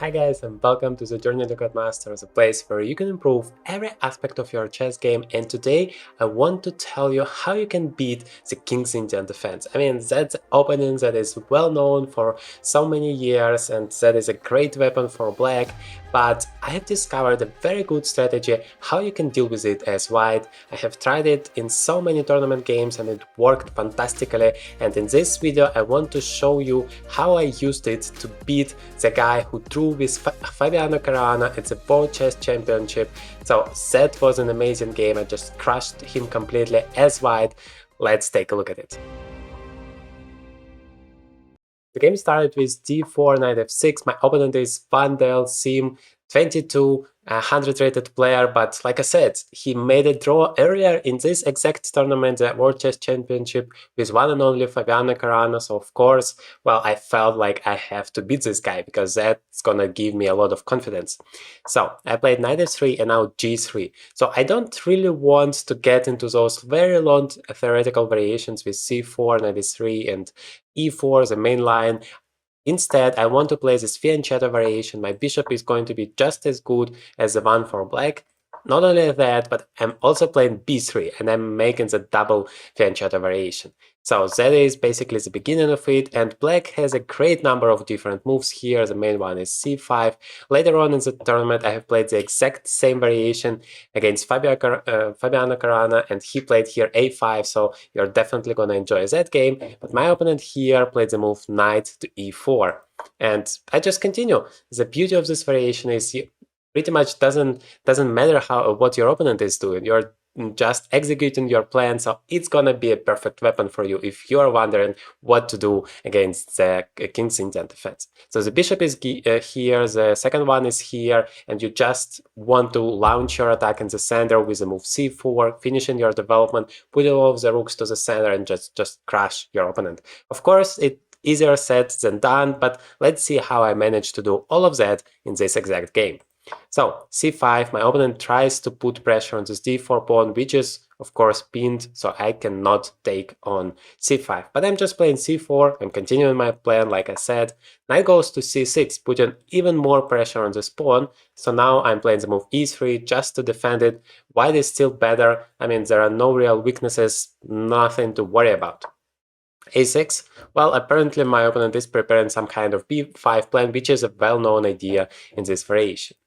Hi guys, and welcome to the Journey to Godmaster, the place where you can improve every aspect of your chess game. And today I want to tell you how you can beat the King's Indian defense. I mean, that's an opening that is well known for so many years, and that is a great weapon for black. But I have discovered a very good strategy how you can deal with it as white. I have tried it in so many tournament games and it worked fantastically. And in this video I want to show you how I used it to beat the guy who drew with Fabiano Caruana at the World Chess Championship. So that was an amazing game. I just crushed him completely as white. Let's take a look at it. The game started with d4, knight f6. My opponent is Vandal Sim 22, a 100 rated player, but like I said, he made a draw earlier in this exact tournament, the World Chess Championship, with one and only Fabiano Caruana. So of course, well, I felt like I have to beat this guy because that's gonna give me a lot of confidence. So I played knight f3 and now g3. So I don't really want to get into those very long theoretical variations with c4, knight f3 and e4, the main line. Instead, I want to play this fianchetto variation. My bishop is going to be just as good as the one for black. Not only that, but I'm also playing b3 and I'm making the double fianchetto variation. So that is basically the beginning of it, and black has a great number of different moves here. The main one is c5. Later on in the tournament I have played the exact same variation against Fabiano Caruana, and he played here a5, so you're definitely gonna enjoy that game. But my opponent here played the move knight to e4. And I just continue. The beauty of this variation is you pretty much doesn't matter what your opponent is doing. You're just executing your plan, so it's gonna be a perfect weapon for you if you're wondering what to do against the King's Indian defense. So the bishop is here, the second one is here, and you just want to launch your attack in the center with the move c4, finishing your development, putting all of the rooks to the center and just crush your opponent. Of course, it's easier said than done, but let's see how I managed to do all of that in this exact game. So c5, my opponent tries to put pressure on this d4 pawn, which is of course pinned, so I cannot take on c5. But I'm just playing c4, I'm continuing my plan like I said. Knight goes to c6, putting even more pressure on this pawn. So now I'm playing the move e3 just to defend it. White is still better, I mean there are no real weaknesses, nothing to worry about. a6, well, apparently my opponent is preparing some kind of b5 plan, which is a well-known idea in this variation.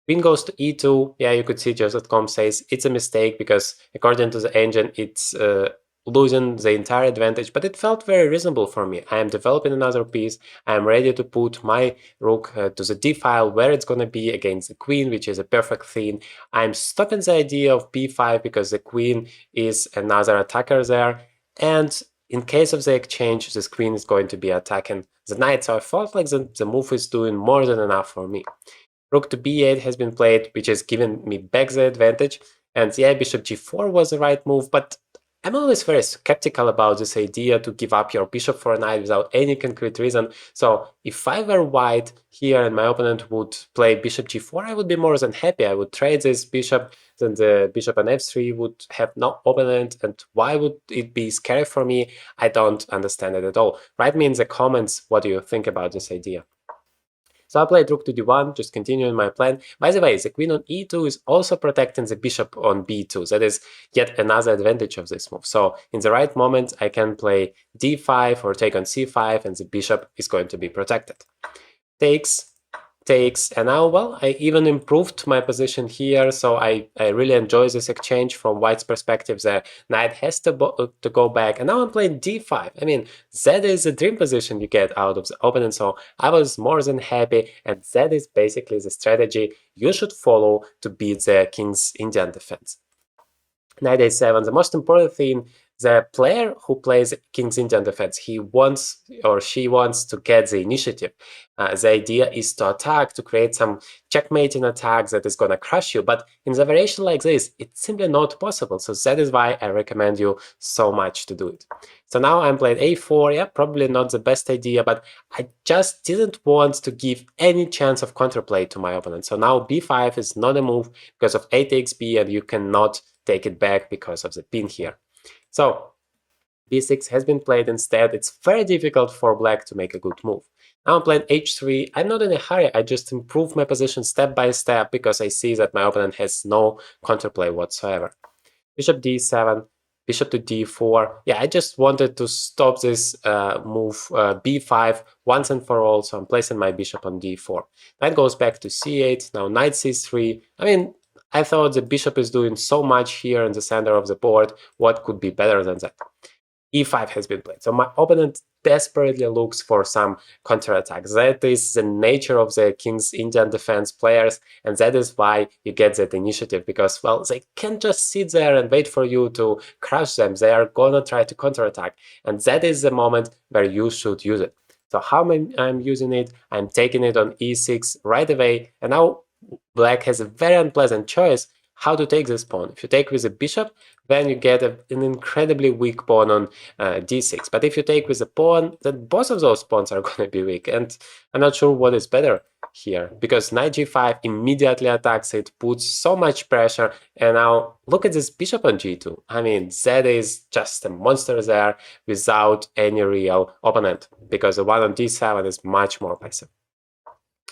Queen goes to e2, yeah, you could see chess.com says it's a mistake because according to the engine it's losing the entire advantage, but it felt very reasonable for me. I am developing another piece, I am ready to put my rook to the d file where it's gonna be against the queen, which is a perfect thing. I'm stopping the idea of b5 because the queen is another attacker there, and in case of the exchange, this queen is going to be attacking the knight, so I felt like the move is doing more than enough for me. Rook to b8 has been played, which is giving me back the advantage, and yeah, bishop g4 was the right move, but I'm always very skeptical about this idea to give up your bishop for a knight without any concrete reason. So if I were white here and my opponent would play bishop g4, I would be more than happy. I would trade this bishop, then the bishop on f3 would have no opponent, and why would it be scary for me? I don't understand it at all. Write me in the comments what do you think about this idea. So I played rook to d1, just continuing my plan. By the way, the queen on e2 is also protecting the bishop on b2. That is yet another advantage of this move. So in the right moment, I can play d5 or take on c5, and the bishop is going to be protected. Takes, and now, well, I even improved my position here, so I really enjoy this exchange from white's perspective. The knight has to go back, and now I'm playing d5. I mean, that is a dream position you get out of the opponent, so I was more than happy, and that is basically the strategy you should follow to beat the King's Indian defense. Knight a7, the most important thing, the player who plays King's Indian defense, he wants or she wants to get the initiative. The idea is to attack, to create some checkmating attack that is gonna crush you, but in the variation like this, it's simply not possible, so that is why I recommend you so much to do it. So now I'm playing a4, yeah, probably not the best idea, but I just didn't want to give any chance of counterplay to my opponent. So now b5 is not a move because of a takes b, and you cannot take it back because of the pin here. So b6 has been played instead. It's very difficult for black to make a good move. Now I'm playing h3. I'm not in a hurry. I just improve my position step by step because I see that my opponent has no counterplay whatsoever. Bishop d7, bishop to d4. Yeah, I just wanted to stop this move b5 once and for all, so I'm placing my bishop on d4. Knight goes back to c8, now knight c3. I mean, I thought the bishop is doing so much here in the center of the board. What could be better than that? e5 has been played. So my opponent desperately looks for some counterattack. That is the nature of the King's Indian defense players, and that is why you get that initiative, because, well, they can't just sit there and wait for you to crush them. They are gonna try to counterattack, and that is the moment where you should use it. So how I'm using it? I'm taking it on e6 right away, and now black has a very unpleasant choice how to take this pawn. If you take with a bishop, then you get an incredibly weak pawn on d6. But if you take with a pawn, then both of those pawns are going to be weak. And I'm not sure what is better here, because knight g5 immediately attacks it, puts so much pressure. And now look at this bishop on g2. I mean, that is just a monster there without any real opponent, because the one on d7 is much more passive.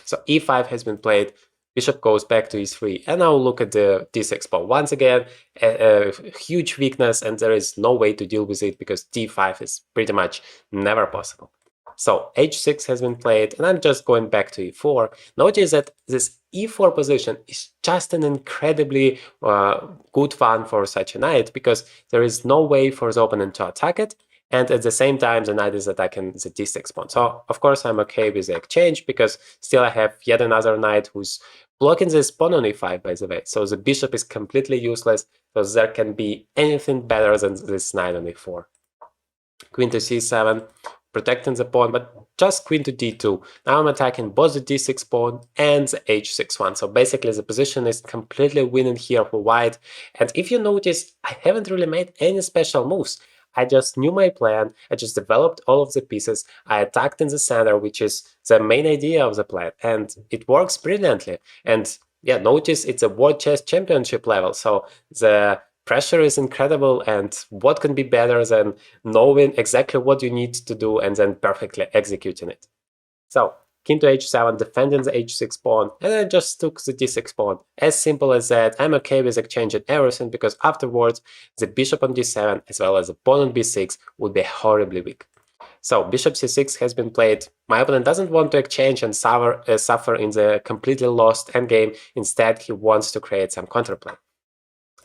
So e5 has been played. Bishop goes back to e3, and now look at the d6 pawn. Once again, a huge weakness, and there is no way to deal with it because d5 is pretty much never possible. So h6 has been played, and I'm just going back to e4. Notice that this e4 position is just an incredibly good one for such a knight, because there is no way for the opponent to attack it, and at the same time the knight is attacking the d6 pawn. So of course I'm okay with the exchange, because still I have yet another knight who's blocking this pawn on e5, by the way. So the bishop is completely useless, so there can be anything better than this knight on e4. Queen to c7, protecting the pawn, but just queen to d2. Now I'm attacking both the d6 pawn and the h6 one. So basically the position is completely winning here for white. And if you notice, I haven't really made any special moves. I just knew my plan, I just developed all of the pieces, I attacked in the center, which is the main idea of the plan, and it works brilliantly. And yeah, notice it's a World Chess Championship level, so the pressure is incredible, and what can be better than knowing exactly what you need to do and then perfectly executing it. So king to h7, defending the h6 pawn, and I just took the d6 pawn. As simple as that. I'm okay with exchanging everything, because afterwards the bishop on d7 as well as the pawn on b6 would be horribly weak. So bishop c6 has been played. My opponent doesn't want to exchange and suffer in the completely lost endgame. Instead, he wants to create some counterplay.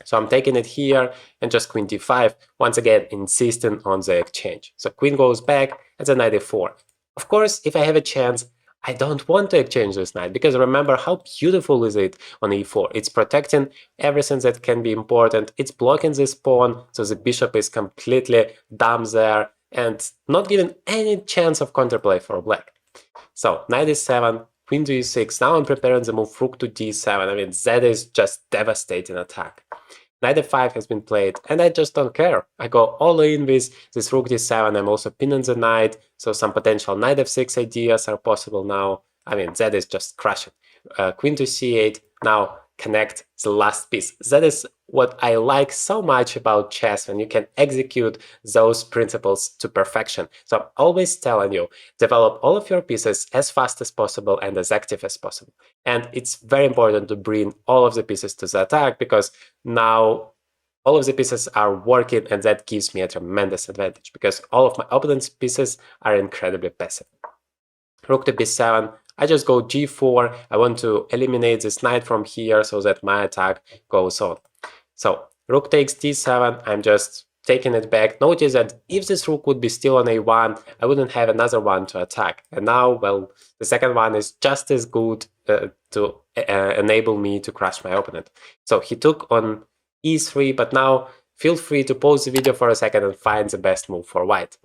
So I'm taking it here and just queen d5, once again insisting on the exchange. So queen goes back and then knight e4. Of course, if I have a chance, I don't want to exchange this knight, because remember how beautiful is it on e4. It's protecting everything that can be important. It's blocking this pawn, so the bishop is completely dumb there and not giving any chance of counterplay for black. So knight e7, queen to e6. Now I'm preparing the move rook to d7. I mean, that is just devastating attack. Knight f5 has been played, and I just don't care. I go all in with this rook d7. I'm also pinning the knight, so some potential knight f6 ideas are possible now. I mean, that is just crushing. Queen to c8. Now connect the last piece. That is what I like so much about chess, when you can execute those principles to perfection. So I'm always telling you, develop all of your pieces as fast as possible and as active as possible. And it's very important to bring all of the pieces to the attack, because now all of the pieces are working, and that gives me a tremendous advantage, because all of my opponent's pieces are incredibly passive. Rook to b7. I just go g4. I want to eliminate this knight from here so that my attack goes on. So rook takes d7. I'm just taking it back. Notice that if this rook would be still on a1, I wouldn't have another one to attack. And now, well, the second one is just as good to enable me to crush my opponent. So he took on e3, but now feel free to pause the video for a second and find the best move for white.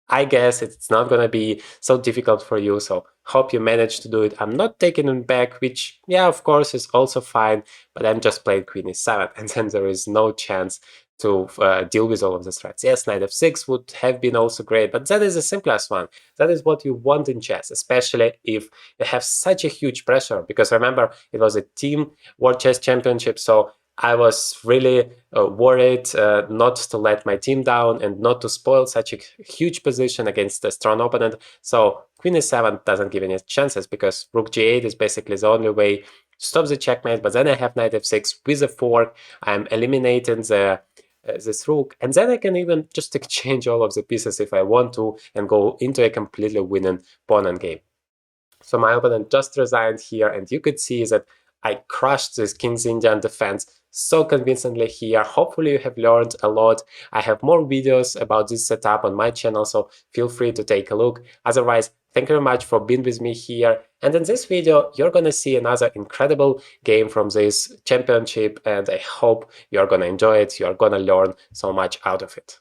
I guess it's not gonna be so difficult for you, so hope you managed to do it. I'm not taking it back, which, yeah, of course, is also fine, but I'm just playing queen e7, and then there is no chance to deal with all of the threats. Yes, knight f6 would have been also great, but that is the simplest one. That is what you want in chess, especially if you have such a huge pressure, because remember, it was a team World Chess Championship, so I was really worried not to let my team down and not to spoil such a huge position against a strong opponent. So queen e7 doesn't give any chances because rook g8 is basically the only way to stop the checkmate. But then I have knight f6 with a fork. I'm eliminating this rook, and then I can even just exchange all of the pieces if I want to and go into a completely winning pawn game. So my opponent just resigned here, and you could see that I crushed this King's Indian defense so convincingly here. Hopefully you have learned a lot. I have more videos about this setup on my channel, so feel free to take a look. Otherwise, thank you very much for being with me here. And in this video, you're gonna see another incredible game from this championship, and I hope you're gonna enjoy it. You're gonna learn so much out of it.